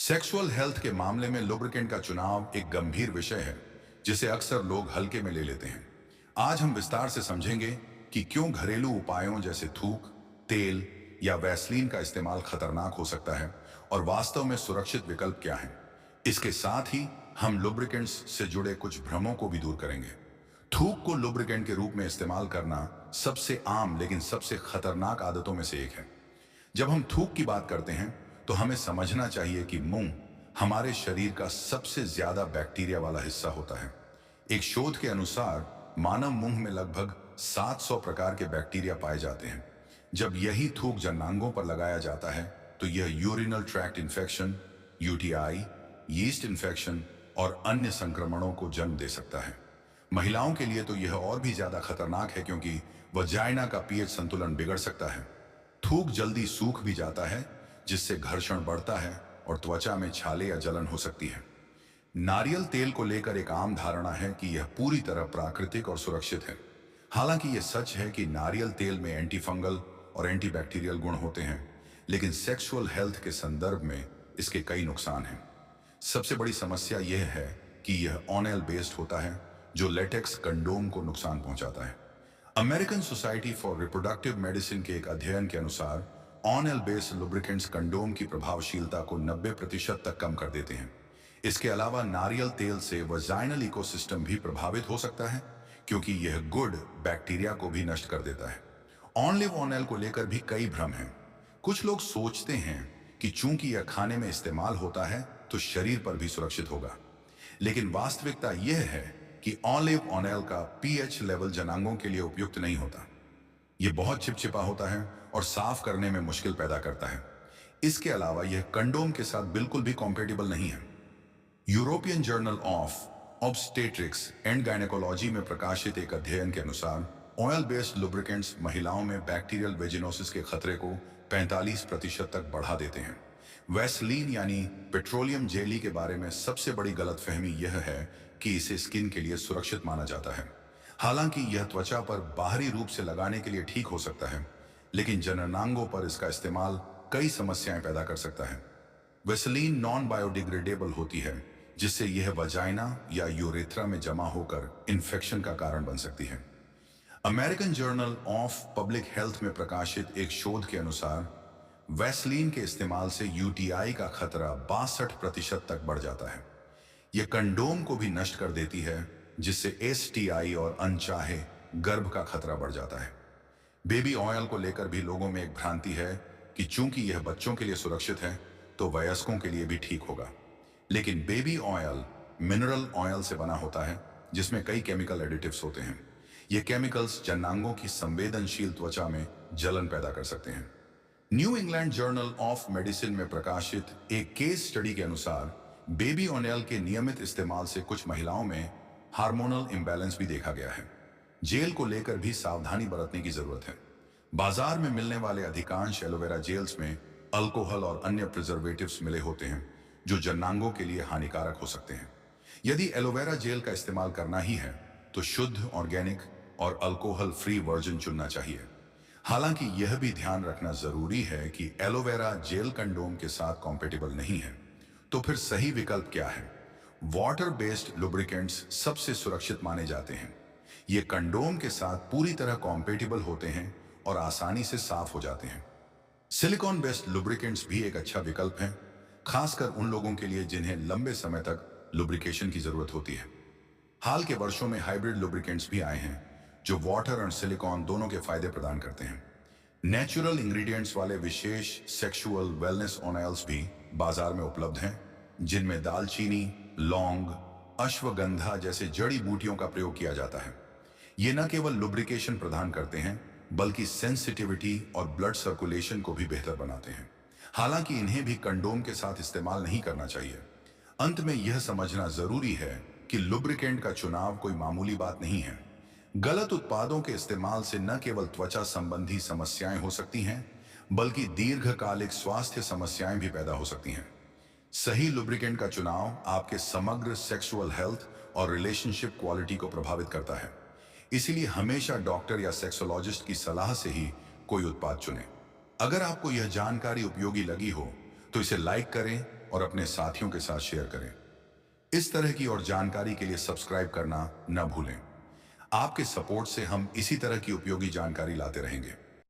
Sexual health के मामले में लुब्रिकेंट का चुनाव एक गंभीर विषय है जिसे अक्सर लोग हल्के में ले लेते हैं। आज हम विस्तार से समझेंगे कि क्यों घरेलू उपायों जैसे थूक, तेल या वैसलीन का इस्तेमाल खतरनाक हो सकता है और वास्तव में सुरक्षित विकल्प क्या हैं। इसके साथ ही हम लुब्रिकेंट्स से जुड़े कुछ भ्रमों को भी दूर करेंगे। थूक को लुब्रिकेंट के रूप में इस्तेमाल करना सबसे आम लेकिन सबसे खतरनाक आदतों में से एक है। जब हम थूक की बात करते हैं तो हमें समझना चाहिए कि मुंह हमारे शरीर का सबसे ज्यादा बैक्टीरिया वाला हिस्सा होता है। एक शोध के अनुसार मानव मुंह में लगभग 700 प्रकार के बैक्टीरिया पाए जाते हैं। जब यही थूक जनांगों पर लगाया जाता है तो यह urinal tract infection, UTI, yeast infection और अन्य संक्रमणों को जन्म दे सकता है। महिलाओं के लिए तो यह और भी ज्यादा खतरनाक है क्योंकि वजाइना का पीएच संतुलन बिगड़ सकता है। थूक जल्दी सूख भी जाता है जिससे घर्षण बढ़ता है और त्वचा में छाले या जलन हो सकती है। नारियल तेल को लेकर एक आम धारणा है कि यह पूरी तरह प्राकृतिक और सुरक्षित है। हालांकि यह सच है कि नारियल तेल में एंटीफंगल और एंटीबैक्टीरियल गुण होते हैं, लेकिन सेक्सुअल हेल्थ के संदर्भ में इसके कई नुकसान हैं। सबसे बड़ी समस्या यह है कि यह ऑनेल बेस्ड होता है जो लेटेक्स कंडोम को नुकसान पहुंचाता है। American society for reproductive medicine के एक अध्ययन के अनुसार ऑनेल बेस्ड लुब्रिकेंट्स कंडोम की प्रभावशीलता को 90% तक कम कर देते हैं। इसके अलावा नारियल तेल से वजाइनल इकोसिस्टम भी प्रभावित हो सकता है क्योंकि यह गुड बैक्टीरिया को भी नष्ट कर देता है। ऑनलिव ऑनेल को लेकर भी कई भ्रम हैं। कुछ लोग सोचते हैं कि चूंकि यह खाने में इस्तेमाल होता है तो शरीर पर भी सुरक्षित होगा, लेकिन वास्तविकता यह है कि ऑलिव ऑनेल का पीएच लेवल जनांगों के लिए उपयुक्त नहीं होता। यह बहुत चिपचिपा होता है और साफ करने में मुश्किल पैदा करता है। इसके अलावा यह कंडोम के साथ बिल्कुल भी कॉम्पेटिबल नहीं है। European journal of obstetrics and gynaecology में प्रकाशित एक अध्ययन के अनुसार ऑयल बेस्ड लुब्रिकेंट्स महिलाओं में बैक्टीरियल वेजिनोसिस के खतरे को 45% तक बढ़ा देते हैं। वैसलीन यानी पेट्रोलियम जेली के बारे में सबसे बड़ी गलतफहमी यह है कि इसे स्किन के लिए सुरक्षित माना जाता है। हालांकि यह त्वचा पर बाहरी रूप से लगाने के लिए ठीक हो सकता है, लेकिन जननांगों पर इसका इस्तेमाल कई समस्याएं पैदा कर सकता है। वैसलीन नॉन बायोडिग्रेडेबल होती है, जिससे यह वजाइना या यूरेथ्रा में जमा होकर इन्फेक्शन का कारण बन सकती है। American journal of public health में प्रकाशित एक शोध के अनुसार वैसलीन के इस्तेमाल से यूटीआई का खतरा 62% तक बढ़ जाता है। यह कंडोम को भी नष्ट कर देती है, जिससे एसटीआई और अनचाहे गर्भ का खतरा बढ़ जाता है। बेबी ऑयल को लेकर भी लोगों में एक भ्रांति है कि चूंकि यह बच्चों के लिए सुरक्षित है तो वयस्कों के लिए भी ठीक होगा, लेकिन बेबी ऑयल मिनरल ऑयल से बना होता है जिसमें कई केमिकल एडिटिव्स होते हैं। ये केमिकल्स जनांगों की संवेदनशील त्वचा में जलन पैदा कर सकते हैं। New England journal of medicine में प्रकाशित एक केस स्टडी के अनुसार बेबी ऑयल के नियमित इस्तेमाल से कुछ महिलाओं में हार्मोनल इंबैलेंस भी देखा गया है। जेल को लेकर भी सावधानी बरतने की जरूरत है। बाजार में मिलने वाले अधिकांश एलोवेरा जेल्स में अल्कोहल और अन्य प्रिजर्वेटिव्स मिले होते हैं जो जनांगों के लिए हानिकारक हो सकते हैं। यदि एलोवेरा जेल का इस्तेमाल करना ही है तो शुद्ध, ऑर्गेनिक और अल्कोहल फ्री वर्जन चुनना चाहिए। हालांकि यह भी ध्यान रखना जरूरी है कि एलोवेरा जेल कंडोम के साथ कॉम्पेटिबल नहीं है। तो फिर सही विकल्प क्या है? वाटर बेस्ड लुब्रिकेंट्स सबसे सुरक्षित माने जाते हैं। ये कंडोम के साथ पूरी तरह कॉम्पेटिबल होते हैं और आसानी से साफ हो जाते हैं। सिलिकॉन बेस्ड लुब्रिकेंट्स भी एक अच्छा विकल्प है, खासकर उन लोगों के लिए जिन्हें लंबे समय तक लुब्रिकेशन की जरूरत होती है। हाल के वर्षों में हाइब्रिड लुब्रिकेंट्स भी आए हैं जो वाटर और सिलिकॉन दोनों के फायदे प्रदान करते हैं। नेचुरल इंग्रेडिएंट्स वाले विशेष सेक्सुअल वेलनेस ऑयल्स भी बाजार में उपलब्ध हैं, जिनमें दालचीनी, लौंग, अश्वगंधा जैसे जड़ी बूटियों का प्रयोग किया जाता है। ये न केवल लुब्रिकेशन प्रदान करते हैं बल्कि सेंसिटिविटी और ब्लड सर्कुलेशन को भी बेहतर बनाते हैं। हालांकि इन्हें भी कंडोम के साथ इस्तेमाल नहीं करना चाहिए। अंत में यह समझना जरूरी है कि लुब्रिकेंट का चुनाव कोई मामूली बात नहीं है। गलत उत्पादों के इस्तेमाल से न केवल त्वचा संबंधी समस्याएं हो सकती हैं बल्कि दीर्घकालिक स्वास्थ्य समस्याएं भी पैदा हो सकती हैं। सही लुब्रिकेंट का चुनाव आपके समग्र सेक्सुअल हेल्थ और रिलेशनशिप क्वालिटी को प्रभावित करता है। इसीलिए हमेशा डॉक्टर या सेक्सोलॉजिस्ट की सलाह से ही कोई उत्पाद चुनें। अगर आपको यह जानकारी उपयोगी लगी हो तो इसे लाइक करें, और अपने साथियों के साथ शेयर करें। इस तरह की और जानकारी के लिए सब्सक्राइब करना न भूलें। आपके सपोर्ट से हम इसी तरह की उपयोगी जानकारी लाते रहेंगे।